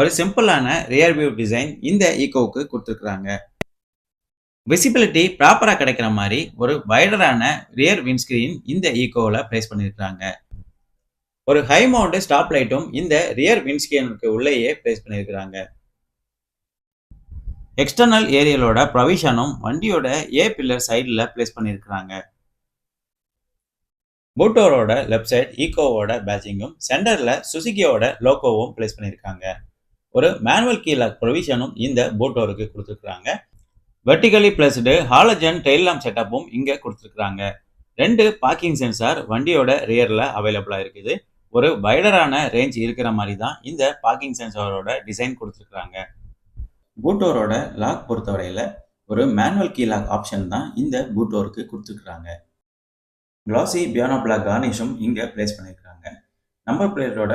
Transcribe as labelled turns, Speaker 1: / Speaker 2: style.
Speaker 1: ஒரு சிம்பிளான rear view design இந்த ஈகோவுக்கு கொடுத்துருக்காங்க. விசிபிலிட்டி ப்ராப்பரா கிடைக்கிற மாதிரி ஒரு வைடரான ரியர் விண்ட்ஸ்கிரீன் இந்த ஈகோவில் பிளேஸ் பண்ணியிருக்காங்க. ஒரு ஹை மவுண்ட் ஸ்டாப் லைட்டும் இந்த ரியர் விண்ட்ஸ்கிரீனுக்கு உள்ளேயே பிளேஸ் பண்ணியிருக்காங்க. எக்ஸ்டர்னல் ஏரியலோட ப்ரொவிஷனும் வண்டியோட ஏ பில்லர் சைடில் பிளேஸ் பண்ணியிருக்காங்க. பூட்டோரோட லெஃப்ட் சைட் ஈகோவோட பேட்சிங்கும் சென்டர்ல சுசுகியோட லோகோவும் பிளேஸ் பண்ணியிருக்காங்க. ஒரு மேனுவல் கீ லாக் ப்ரொவிஷனும் இந்த பூட்டோருக்கு கொடுத்துருக்காங்க. Vertically placed halogen tail lamp செட்டப்பும் இங்க கொடுத்துருக்காங்க. 2 பார்க்கிங் சென்சார் வண்டியோட ரியர்ல அவைலபிளா இருக்குது. ஒரு வைடரான ரேஞ்ச் இருக்கிற மாதிரி தான் இந்த பார்க்கிங் சென்சாரோட டிசைன் கொடுத்துருக்காங்க. பூட்டோரோட லாக் பொறுத்தவரையில ஒரு மேனுவல் கீ லாக் ஆப்ஷன் தான் இந்த பூட்டோருக்கு கொடுத்துருக்காங்க. கிளாசி பியானோ பிளாக் கார்னிஷும் இங்க பிளேஸ் பண்ணியிருக்காங்க. நம்பர் பிளேட்டோட